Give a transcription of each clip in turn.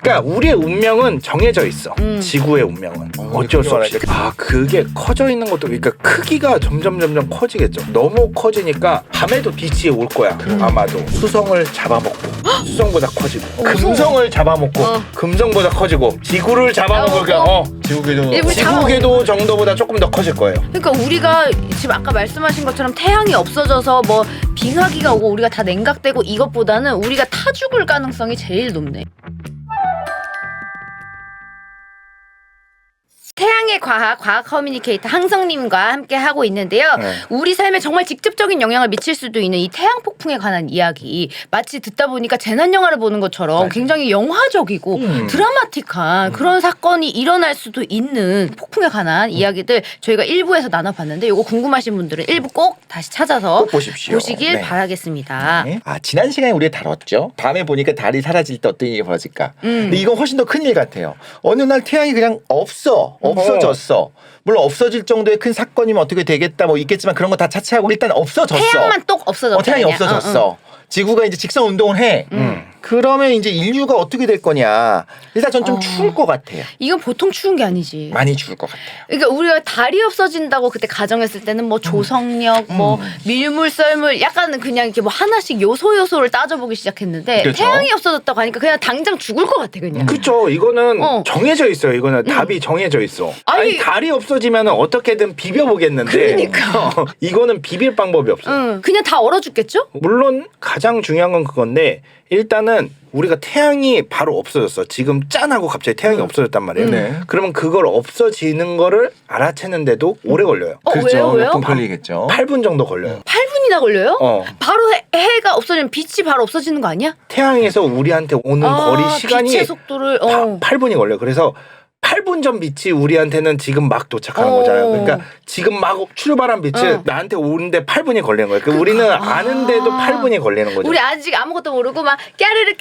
그러니까 우리의 운명은 정해져 있어. 지구의 운명은 어쩔 수 없이. 아 그게 커져 있는 것도 그러니까 크기가 점점 커지겠죠. 너무 커지니까 밤에도 빛이 올 거야. 아마도 수성을 잡아먹고 수성보다 커지고 금성을 잡아먹고 금성보다 커지고 지구를 잡아먹으니까 지구궤도 정도보다 조금 더 커질 거예요. 그러니까 우리가 지금 아까 말씀하신 것처럼 태양이 없어져서 뭐 빙하기가 오고 우리가 다 냉각되고 이것보다는 우리가 타 죽을 가능성이 제일 높네. 태양의 과학 커뮤니케이터 항성님과 함께 하고 있는데요. 우리 삶에 정말 직접적인 영향을 미칠 수도 있는 이 태양 폭풍에 관한 이야기 마치 듣다 보니까 재난 영화를 보는 것처럼 굉장히 영화적이고 드라마틱한 그런 사건이 일어날 수도 있는 폭풍에 관한 이야기들 저희가 1부에서 나눠봤는데 이거 궁금하신 분들은 1부 꼭 다시 찾아서 꼭 보시길 바라겠습니다. 네. 지난 시간에 우리 다뤘죠. 밤에 보니까 달이 사라질 때 어떤 일이 벌어질까. 근데 이건 훨씬 더 큰일 같아요. 어느 날 태양이 그냥 없어졌어. 물론 없어질 정도의 큰 사건이면 어떻게 되겠다 뭐 있겠지만 그런 거 다 차치하고 일단 없어졌어. 태양만 똑 없어졌다. 태양이 없어졌어. 지구가 이제 직선 운동을 해. 그러면 이제 인류가 어떻게 될 거냐. 일단 전 좀 추울 것 같아요. 이건 보통 추운 게 아니지. 많이 추울 것 같아요. 그러니까 우리가 달이 없어진다고 그때 가정했을 때는 뭐 조성력, 뭐 밀물, 썰물, 약간 그냥 이렇게 뭐 하나씩 요소를 따져보기 시작했는데 그렇죠. 태양이 없어졌다고 하니까 그냥 당장 죽을 것 같아 그냥. 그렇죠. 이거는 정해져 있어요. 이거는 답이 정해져 있어. 아니 달이 없어지면 어떻게든 비벼보겠는데 그러니까. 이거는 비빌 방법이 없어요. 그냥 다 얼어 죽겠죠? 물론 가장 중요한 건 그건데 일단은 우리가 태양이 바로 없어졌어. 지금 짠하고 갑자기 태양이 없어졌단 말이에요. 네. 그러면 그걸 없어지는 거를 알아채는데도 오래 걸려요. 왜요? 몇 분 걸리겠죠. 8분 정도 걸려요. 8분이나 걸려요? 어. 바로 해가 없어지면 빛이 바로 없어지는 거 아니야? 태양에서 우리한테 오는 거리 시간이 빛의 속도를 8분이 걸려요. 그래서 8분 전 빛이 우리한테는 지금 막 도착하는 거잖아요. 그러니까 지금 막 출발한 빛이 나한테 오는데 8분이 걸리는 거예요. 그러니까 우리는 아는데도 8분이 걸리는 거죠. 우리 아직 아무것도 모르고 막 까르르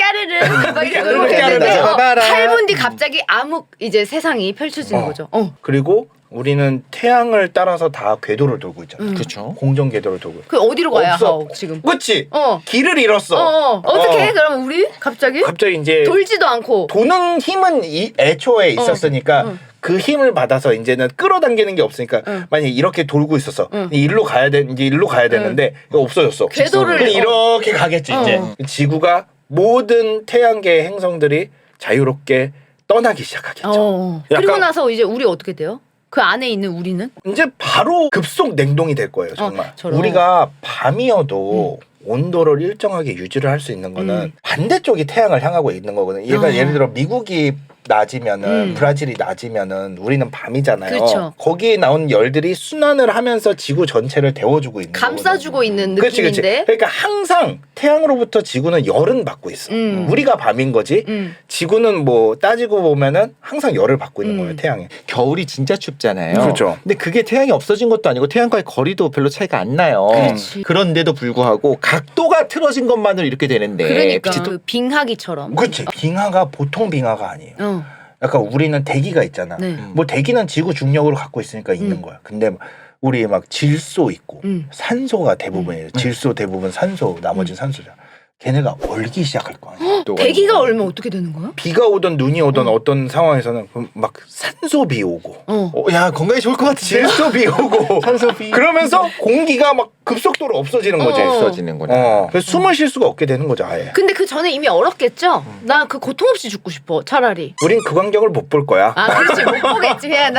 막 이러고 까르르 있는데 잡아봐라. 8분 뒤 갑자기 암흑 이제 세상이 펼쳐지는 거죠. 그리고 우리는 태양을 따라서 다 궤도를 돌고 있잖아요. 그렇죠. 공정 궤도를 돌고. 그 어디로 가야 없어. 하오 지금? 그렇지. 어. 길을 잃었어. 어떻게 해? 그러면 우리 갑자기? 갑자기 이제 돌지도 않고. 도는 힘은 애초에 있었으니까 그 힘을 받아서 이제는 끌어당기는 게 없으니까 만약에 이렇게 돌고 있었어. 일로 가야 되는데 이거 없어졌어. 궤도를 그럼 이렇게 가겠지 이제. 지구가 모든 태양계의 행성들이 자유롭게 떠나기 시작하겠죠. 그리고 약간 나서 이제 우리 어떻게 돼요? 그 안에 있는 우리는? 이제 바로 급속 냉동이 될 거예요, 정말. 저런. 우리가 밤이어도 온도를 일정하게 유지를 할 수 있는 거는 반대쪽이 태양을 향하고 있는 거거든요. 얘가 예를 들어 미국이 낮이면은 브라질이 낮이면은 우리는 밤이잖아요. 그쵸. 거기에 나온 열들이 순환을 하면서 지구 전체를 데워주고 있는 감싸주고 있는 그렇지, 그렇지. 느낌인데. 그러니까 항상 태양으로부터 지구는 열은 받고 있어. 우리가 밤인 거지. 지구는 뭐 따지고 보면은 항상 열을 받고 있는 거예요, 태양에. 겨울이 진짜 춥잖아요. 그렇죠. 근데 그게 태양이 없어진 것도 아니고 태양과의 거리도 별로 차이가 안 나요. 그렇지. 그런데도 불구하고 각도가 틀어진 것만으로 이렇게 되는데 그러니까 빛이 또 그 빙하기처럼. 그렇지. 빙하가 보통 빙하가 아니에요. 약간 우리는 대기가 있잖아. 네. 뭐 대기는 지구 중력으로 갖고 있으니까 있는 거야. 근데 우리 막 질소 있고 산소가 대부분이에요. 질소 대부분 산소, 나머지는 산소잖아. 걔네가 얼기 시작할 거 아니야. 대기가 얼면 어떻게 되는 거야? 비가 오든 눈이 오든 어떤 상황에서는 막 산소비 오고 야 건강에 좋을 것 같은데. 질소비 오고 산소비. 그러면서 공기가 막 급속도로 없어지는 거지. 없어지는구나. 그래서 숨을 쉴 수가 없게 되는 거죠, 아예. 근데 그 전에 이미 얼었겠죠? 나 그 고통 없이 죽고 싶어 차라리. 우린 그 광경을 못 볼 거야. 아 그렇지 못 보겠지. 그냥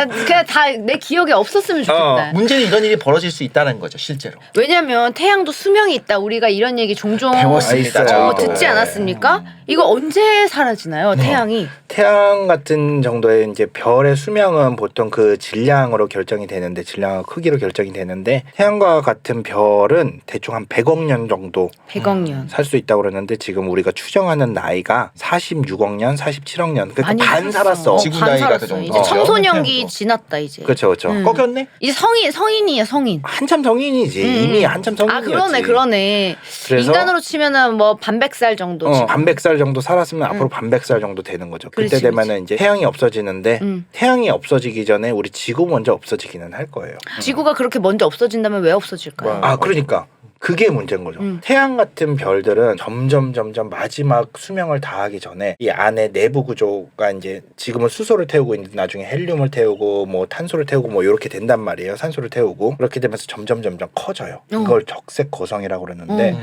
다 내 기억에 없었으면 좋겠다. 문제는 이런 일이 벌어질 수 있다는 거죠, 실제로. 왜냐면 태양도 수명이 있다. 우리가 이런 얘기 종종 배웠습니다, 저희도. 듣지 않았습니까? 이거 언제 사라지나요? 태양이. 태양 같은 정도의 이제 별의 수명은 보통 그 질량으로 결정이 되는데 질량과 크기로 결정이 되는데 태양과 같은 별은 대충 한 100억 년 정도 100억 년. 살 수 있다고 그러는데 지금 우리가 추정하는 나이가 46억 년, 47억 년. 그러니까 많이 반 살았어. 지구 반 나이가 살았어. 그 정도. 이제 청소년기 지났다 이제. 그렇죠, 그렇죠. 꺾였네? 이제 성인이야 성인. 한참 성인이지. 이미 한참 성인이었지. 아 그러네. 그래서 인간으로 치면은 뭐 반백살 정도. 반백살 정도 살았으면 앞으로 반백살 정도 되는 거죠. 그때 그렇지, 되면은 이제 태양이 없어지는데 태양이 없어지기 전에 우리 지구 먼저 없어지기는 할 거예요. 지구가 그렇게 먼저 없어진다면 왜 없어질까요? 아 그러니까 그게 문제인 거죠. 태양 같은 별들은 점점 마지막 수명을 다하기 전에 이 안에 내부 구조가 이제 지금은 수소를 태우고 있는데 나중에 헬륨을 태우고 뭐 탄소를 태우고 뭐 이렇게 된단 말이에요. 산소를 태우고 그렇게 되면서 점점 커져요. 이걸 적색 거성이라고 그러는데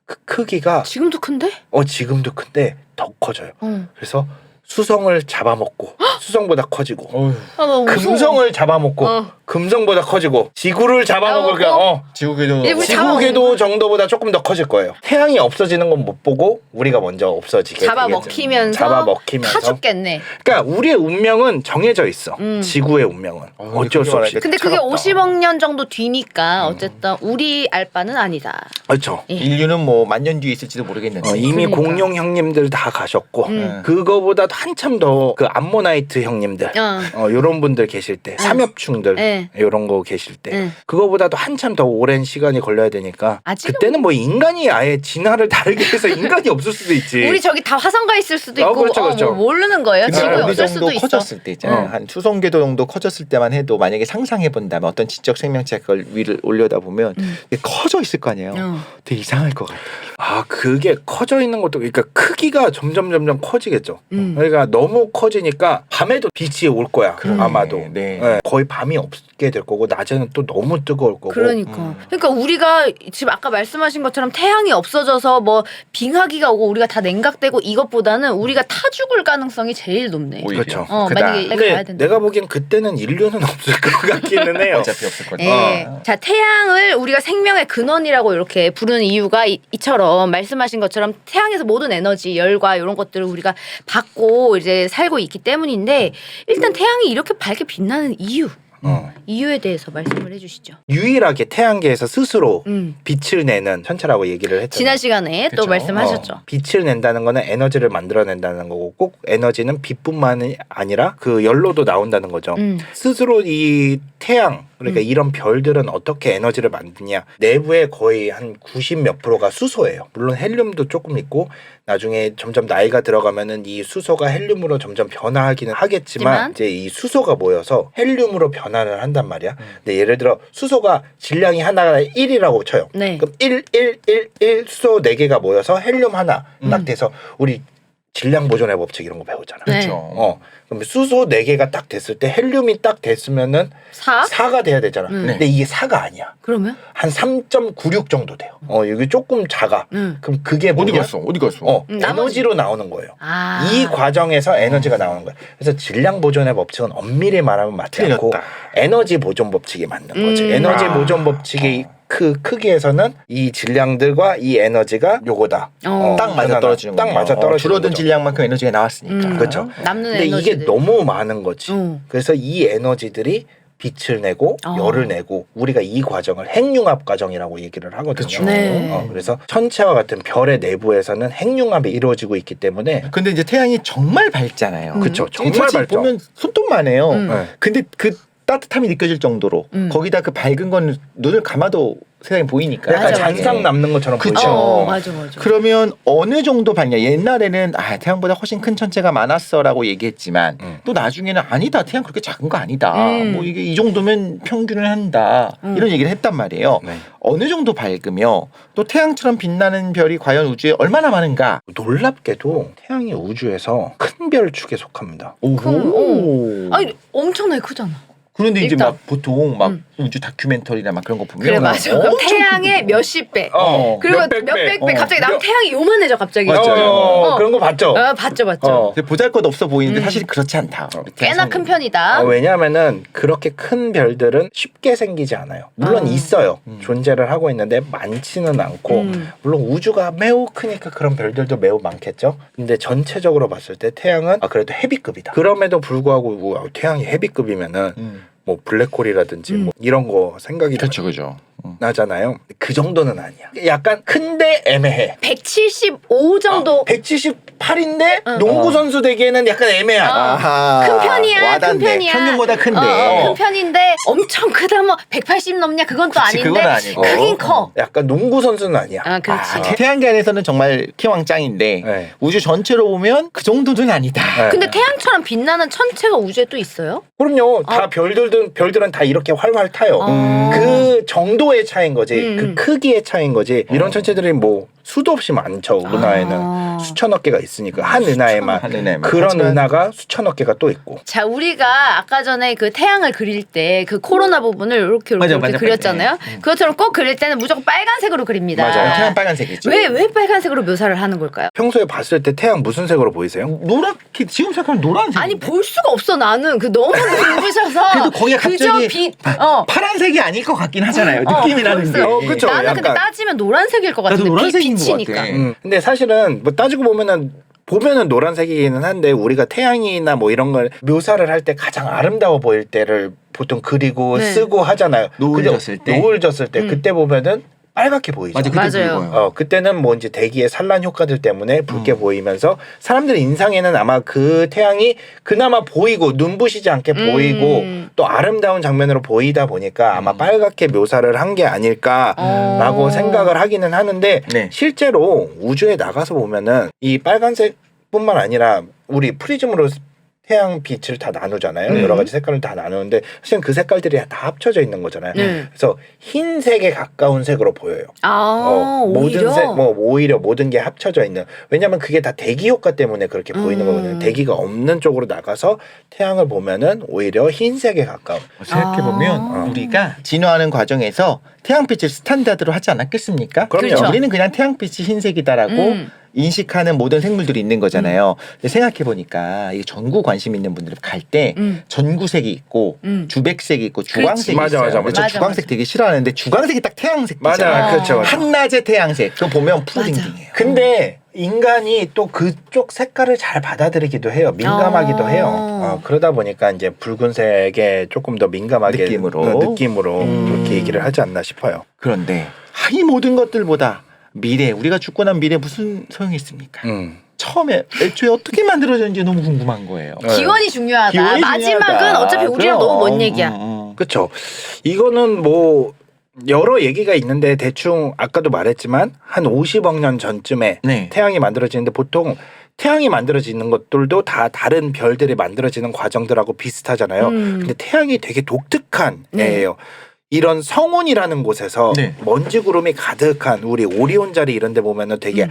그 크기가 지금도 큰데? 지금도 큰데 더 커져요. 그래서 수성을 잡아먹고 수성보다 커지고 아, 너무 무서워. 금성을 잡아먹고 금성보다 커지고 지구를 잡아먹으니까 지구궤도 우리 지구궤도 정도보다 조금 더 커질 거예요. 태양이 없어지는 건 못 보고 우리가 먼저 없어지게 잡아먹히면서 잡아먹히면서 다 죽겠네. 그러니까 우리의 운명은 정해져 있어. 지구의 운명은 어쩔 수 없이. 근데 그게 차갑다. 50억 년 정도 뒤니까 어쨌든 우리 알 바는 아니다. 그렇죠. 인류는 뭐 만년 뒤에 있을지도 모르겠는데 이미 그러니까. 공룡 형님들 다 가셨고 그거보다도 한참 더 그 암모나이트 형님들 요런 분들 계실 때 삼엽충들 요런 거 계실 때 그거보다도 한참 더 오랜 시간이 걸려야 되니까 아직은 그때는 뭐 인간이 아예 진화를 다르게 해서 인간이 없을 수도 있지. 우리 저기 다 화성가 있을 수도 있고 그렇죠. 뭐 모르는 거예요. 근데 지구에 어느 없을 수도 정도 있어. 커졌을 때 있잖아요. 한 수성궤도 정도 커졌을 때만 해도 만약에 상상해 본다면 어떤 지적 생명체가 그걸 위를 올려다 보면 이게 커져 있을 거 아니에요. 되게 이상할 것 같아요. 그게 커져 있는 것도 그러니까 크기가 점점 커지겠죠. 그러니까 너무 커지니까 밤에도 빛이 올 거야. 아마도. 네. 거의 밤이 없게 될 거고 낮에는 또 너무 뜨거울 거고. 그러니까 우리가 지금 아까 말씀하신 것처럼 태양이 없어져서 뭐 빙하기가 오고 우리가 다 냉각되고 이것보다는 우리가 타 죽을 가능성이 제일 높네. 오히려. 그렇죠. 만약에 가야 근데 된다. 내가 보기엔 그때는 인류는 없을 것 같기는 해요. 어차피 없을 거죠. 자, 태양을 우리가 생명의 근원이라고 이렇게 부르는 이유가 이처럼 말씀하신 것처럼 태양에서 모든 에너지, 열과 이런 것들을 우리가 받고 이제 살고 있기 때문인데 일단 태양이 이렇게 밝게 빛나는 이유에 대해서 말씀을 해주시죠. 유일하게 태양계에서 스스로 빛을 내는 천체라고 얘기를 했잖아요. 지난 시간에 또 그쵸. 말씀하셨죠. 빛을 낸다는 거는 에너지를 만들어낸다는 거고 꼭 에너지는 빛뿐만이 아니라 그 열로도 나온다는 거죠. 스스로 이 태양 그러니까 이런 별들은 어떻게 에너지를 만드냐. 내부에 거의 한 90몇 %가 수소예요. 물론 헬륨도 조금 있고 나중에 점점 나이가 들어가면은 이 수소가 헬륨으로 점점 변화하기는 하겠지만 이제 이 수소가 모여서 헬륨으로 변화를 한단 말이야. 근데 예를 들어 수소가 질량이 하나가 1이라고 쳐요. 네. 그럼 1 수소 4개가 모여서 헬륨 하나 딱 돼서 우리 질량 보존의 법칙 이런 거 배우잖아. 네. 그렇죠. 그럼 수소 4개가 딱 됐을 때 헬륨이 딱 됐으면은 4가 돼야 되잖아. 근데 이게 4가 아니야. 그러면? 한 3.96 정도 돼요. 이게 조금 작아. 그럼 그게 어디 뭐냐? 갔어? 어디 갔어? 에너지로 나오는 거예요. 아. 이 과정에서 에너지가 나오는 거예요. 그래서 질량 보존의 법칙은 엄밀히 말하면 맞지 않고 틀렸다. 에너지 보존 법칙이 맞는 거지. 에너지 보존 법칙의 그 크기에서는 이 질량들과 이 에너지가 요거다. 딱 맞아 떨어지는 딱 거네요. 맞아 떨어지는 줄어든 거죠. 질량만큼 에너지가 나왔으니까. 그렇죠. 남는 근데 에너지들. 이게 너무 많은 거지. 그래서 이 에너지들이 빛을 내고 열을 내고 우리가 이 과정을 핵융합 과정이라고 얘기를 하거든요. 그쵸. 네. 그래서 천체와 같은 별의 내부에서는 핵융합이 이루어지고 있기 때문에 근데 이제 태양이 정말 밝잖아요. 그쵸. 정말 사실 밝죠. 보면 손톱만 해요. 네. 근데 그 따뜻함이 느껴질 정도로 거기다 그 밝은 건 눈을 감아도 세상에 보이니까. 약간 맞아, 맞아. 잔상 남는 것처럼 그쵸. 보이죠. 맞아. 그러면 어느 정도 밝냐? 옛날에는 태양보다 훨씬 큰 천체가 많았어라고 얘기했지만 또 나중에는 아니다. 태양 그렇게 작은 거 아니다. 뭐 이게 이 정도면 평균을 한다. 이런 얘기를 했단 말이에요. 네. 어느 정도 밝으며 또 태양처럼 빛나는 별이 과연 우주에 얼마나 많은가? 놀랍게도 태양이 우주에서 큰 별 축에 속합니다. 아니 엄청나게 크잖아. 그런데 이제 일단. 막 보통 막 우주 다큐멘터리나 막 그런 거 보면 그래 맞아. 그럼 엄청 태양의 몇십 배. 어, 그리고 몇백 배. 몇백 배. 갑자기 나면 태양이 요만해져 갑자기. 맞아요. 그런 거 봤죠? 봤죠. 근데 보잘것없어 보이는데 사실 그렇지 않다. 꽤나 큰 편이다. 왜냐하면은 그렇게 큰 별들은 쉽게 생기지 않아요. 물론 있어요. 존재를 하고 있는데 많지는 않고 물론 우주가 매우 크니까 그런 별들도 매우 많겠죠. 근데 전체적으로 봤을 때 태양은 그래도 헤비급이다. 그럼에도 불구하고 태양이 헤비급이면은 뭐 블랙홀이라든지 뭐 이런 거 생각이 그렇죠. 나잖아요. 그 정도는 아니야. 약간 큰데 애매해. 175 정도. 178인데 농구 선수 되기에는 약간 애매하다. 큰 편이야. 와닿네. 큰 편이야. 평균보다 큰데. 큰 편인데 엄청 크다 뭐 180 넘냐 그건 또 아닌데. 그건 아니고. 크긴 커. 약간 농구 선수는 아니야. 그렇지. 태양계 안에서는 정말 키왕짱인데 네. 우주 전체로 보면 그 정도는 아니다. 네. 근데 태양처럼 빛나는 천체가 우주에 또 있어요? 그럼요. 다 별들은 다 이렇게 활활 타요. 그 정도의 밀도의 차이인 거지 그 크기의 차이인 거지 이런 천체들이 뭐 수도 없이 많죠. 은하에는 수천억 개가 있으니까 한 은하에만 그런 하지만 은하가 수천억 개가 또 있고. 자, 우리가 아까 전에 그 태양을 그릴 때 그 코로나 부분을 이렇게 맞아, 그렸잖아요. 그것처럼 꼭 그릴 때는 무조건 빨간색으로 그립니다. 맞아요. 태양 빨간색이죠. 왜 빨간색으로 묘사를 하는 걸까요? 평소에 봤을 때 태양 무슨 색으로 보이세요? 노랗게 지금 색깔은 노란색. 아니 볼 수가 없어 나는 그 너무 눈부셔서 그래도 거기가 그저 갑자기 빛 파란색이 아닐 것 같긴 하잖아요. 느낌이라는 게. 그쵸. 나는 근데 약간. 따지면 노란색일 것 같은데 나도 노란색인 것 빛이니까. 같아. 근데 사실은 뭐 따지고 보면은 노란색이기는 한데 우리가 태양이나 뭐 이런 걸 묘사를 할 때 가장 아름다워 보일 때를 보통 그리고 네. 쓰고 하잖아요. 노을 근데 졌을 때. 노을 졌을 때 그때 보면은 빨갛게 보이죠. 맞아, 그때 맞아요. 보여요. 그때는 뭐 이제 대기의 산란 효과들 때문에 붉게 보이면서 사람들 인상에는 아마 그 태양이 그나마 보이고 눈부시지 않게 보이고 또 아름다운 장면으로 보이다 보니까 아마 빨갛게 묘사를 한 게 아닐까라고 생각을 하기는 하는데 네. 실제로 우주에 나가서 보면은 이 빨간색뿐만 아니라 우리 프리즘으로 태양 빛을 다 나누잖아요. 여러 가지 색깔을 다 나누는데 사실은 그 색깔들이 다 합쳐져 있는 거잖아요. 그래서 흰색에 가까운 색으로 보여요. 오히려? 모든 색, 뭐 오히려 모든 게 합쳐져 있는. 왜냐하면 그게 다 대기 효과 때문에 그렇게 보이는 거거든요. 대기가 없는 쪽으로 나가서 태양을 보면은 오히려 흰색에 가까운. 생각해 보면 우리가 진화하는 과정에서 태양빛을 스탠다드로 하지 않았겠습니까? 그럼요. 그렇죠. 우리는 그냥 태양빛이 흰색이다라고 인식하는 모든 생물들이 있는 거잖아요. 근데 생각해 보니까 이 전구 관심 있는 분들 갈 때 전구색이 있고 주백색이 있고 주광색이 맞아, 있어요. 맞아, 근데 저 맞아. 주광색 되게 싫어하는데 주광색이 딱 태양색이잖아요. 맞아, 그렇죠. 한낮의 태양색. 그거 보면 푸딩딩이에요. 근데 인간이 또 그쪽 색깔을 잘 받아들이기도 해요. 민감하기도 해요. 그러다 보니까 이제 붉은색에 조금 더 민감하게 느낌으로 그렇게 얘기를 하지 않나 싶어요. 그런데 이 모든 것들보다 미래, 우리가 죽고 난 미래 무슨 소용이 있습니까? 처음에 애초에 어떻게 만들어졌는지 너무 궁금한 거예요. 기원이 중요하다. 기원이 마지막은 중요하다. 어차피 우리랑 그럼. 너무 먼 얘기야. 그렇죠. 이거는 뭐 여러 얘기가 있는데 대충 아까도 말했지만 한 50억 년 전쯤에 네. 태양이 만들어지는데 보통 태양이 만들어지는 것들도 다 다른 별들이 만들어지는 과정들하고 비슷하잖아요. 근데 태양이 되게 독특한 애예요. 이런 성운이라는 곳에서 네. 먼지 구름이 가득한 우리 오리온 자리 이런 데 보면은 되게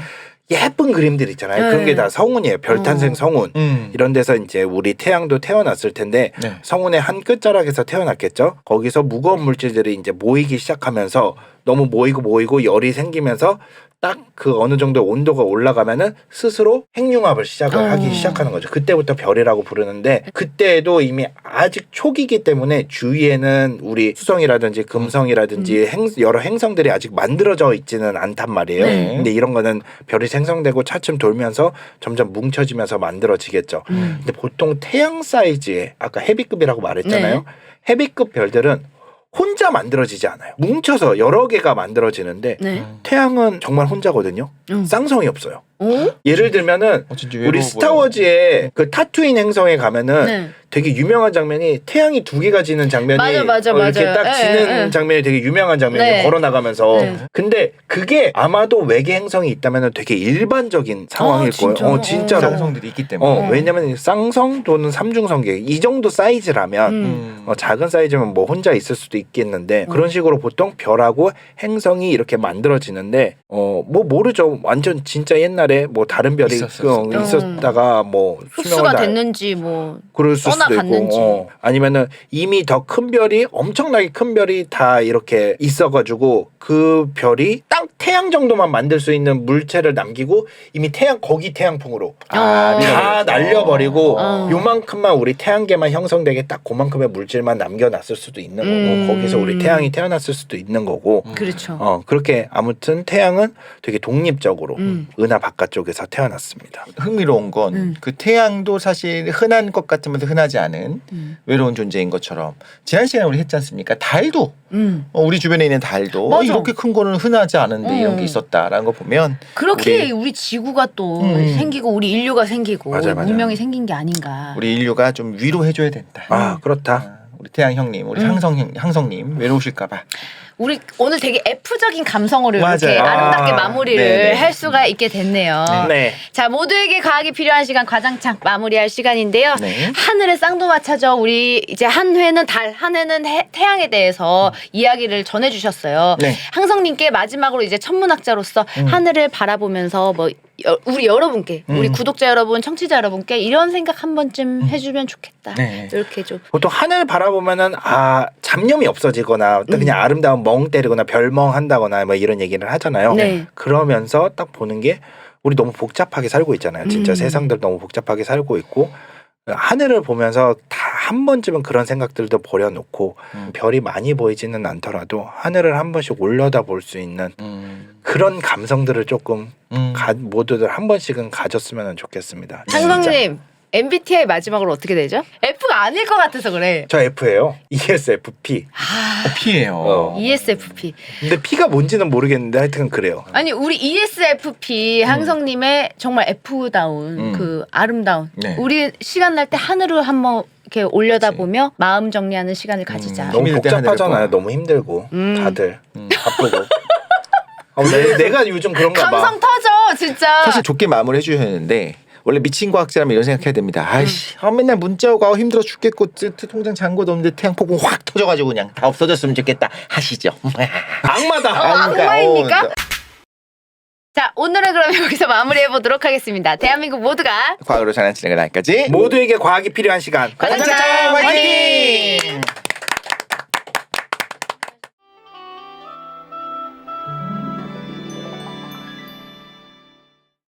예쁜 그림들 있잖아요. 네. 그런 게 다 성운이에요. 별탄생 성운. 이런 데서 이제 우리 태양도 태어났을 텐데 네. 성운의 한 끝자락에서 태어났겠죠. 거기서 무거운 물질들이 이제 모이기 시작하면서 너무 모이고 열이 생기면서 딱 그 어느 정도 온도가 올라가면은 스스로 핵융합을 하기 시작하는 거죠. 그때부터 별이라고 부르는데 그때도 이미 아직 초기이기 때문에 주위에는 우리 수성이라든지 금성이라든지 여러 행성들이 아직 만들어져 있지는 않단 말이에요. 네. 근데 이런 거는 별이 생성되고 차츰 돌면서 점점 뭉쳐지면서 만들어지겠죠. 근데 보통 태양 사이즈의 아까 헤비급이라고 말했잖아요. 네. 헤비급 별들은 혼자 만들어지지 않아요. 뭉쳐서 여러 개가 만들어지는데 네. 태양은 정말 혼자거든요. 쌍성이 없어요. 예를 들면은 진짜 우리 외로워 스타워즈의 그 타투인 행성에 가면은 네. 되게 유명한 장면이 태양이 두 개가 지는 장면이 맞아, 이렇게 맞아요. 딱 예, 지는 예. 장면이 되게 유명한 장면이에요. 네. 걸어 나가면서. 네. 근데 그게 아마도 외계 행성이 있다면은 되게 일반적인 상황일 거예요. 진짜? 진짜로. 쌍성들이 있기 때문에. 왜냐면 쌍성 또는 삼중성계 이 정도 사이즈라면 작은 사이즈면 뭐 혼자 있을 수도 있겠는데 그런 식으로 보통 별하고 행성이 이렇게 만들어지는데 뭐 모르죠. 완전 진짜 옛날에 뭐 다른 별이 있었다가 뭐 흡수가 됐는지 뭐 그럴 수도 떠나갔는지. 있고 아니면은 이미 더 큰 별이 엄청나게 큰 별이 다 이렇게 있어가지고 그 별이 딱 태양 정도만 만들 수 있는 물체를 남기고 이미 거기 태양풍으로 다 날려버리고 요만큼만 우리 태양계만 형성되게 딱 그만큼의 물질만 남겨놨을 수도 있는 거고 거기서 우리 태양이 태어났을 수도 있는 거고 그렇죠. 그렇게 아무튼 태양은 되게 독립적으로 은하 바깥쪽에서 태어났습니다. 흥미로운 건 그 태양도 사실 흔한 것 같으면서 흔하지 않은 외로운 존재인 것처럼 지난 시간에 우리 했지 않습니까? 달도 우리 주변에 있는 달도 맞아. 이렇게 큰 거는 흔하지 않은데 이런 게 있었다라는 거 보면 그렇게 우리 지구가 또 생기고 우리 인류가 생기고 맞아요. 문명이 생긴 게 아닌가. 우리 인류가 좀 위로해줘야 된다. 그렇다. 우리 태양 형님, 우리 항성님 외로우실까봐. 우리 오늘 되게 F적인 감성으로 맞아요. 이렇게 아름답게 마무리를 네네. 할 수가 있게 됐네요. 네. 자, 모두에게 과학이 필요한 시간 과장창 마무리할 시간인데요. 네. 하늘의 쌍두마차죠. 우리 이제 한 회는 달, 한 회는 태양에 대해서 이야기를 전해주셨어요. 네. 항성님께 마지막으로 이제 천문학자로서 하늘을 바라보면서 뭐 우리 여러분께, 우리 구독자 여러분, 청취자 여러분께 이런 생각 한 번쯤 해주면 좋겠다. 네. 이렇게 좀. 보통 하늘 바라보면은 잡념이 없어지거나 또 그냥 아름다운 멍 때리거나 별멍 한다거나 뭐 이런 얘기를 하잖아요. 네. 그러면서 딱 보는 게 우리 너무 복잡하게 살고 있잖아요. 진짜 세상들 너무 복잡하게 살고 있고 하늘을 보면서 다 한 번쯤은 그런 생각들도 버려놓고 별이 많이 보이지는 않더라도 하늘을 한 번씩 올려다 볼 수 있는 그런 감성들을 조금 모두들 한 번씩은 가졌으면 좋겠습니다. 항성님, MBTI 마지막으로 어떻게 되죠? F가 아닐 것 같아서 그래. 저 F예요. ESFP. 피해요. ESFP. 근데 P가 뭔지는 모르겠는데 하여튼 그래요. 아니 우리 ESFP 항성님의 정말 F다운 그 아름다운 네. 우리 시간 날 때 하늘을 한번 이렇게 올려다보며 마음 정리하는 시간을 가지자. 너무 힘들 때 복잡하잖아요. 하늘을 너무 힘들고 다들 바쁘고. 내가 요즘 그런가 봐. 감성 터져 진짜. 사실 좋게 마무리해 주셨는데 원래 미친 과학자라면 이런 생각해야 됩니다. 아이씨, 맨날 문자 오고 힘들어 죽겠고 통장 잔고도 없는데 태양폭풍 확 터져가지고 그냥 다 없어졌으면 좋겠다 하시죠. 악마다. 악마입니까? 자, 오늘은 그럼 여기서 마무리해 보도록 하겠습니다. 대한민국 모두가 과학으로 장난치는 건 아직까지 모두에게 과학이 필요한 시간. 과장창 화이팅!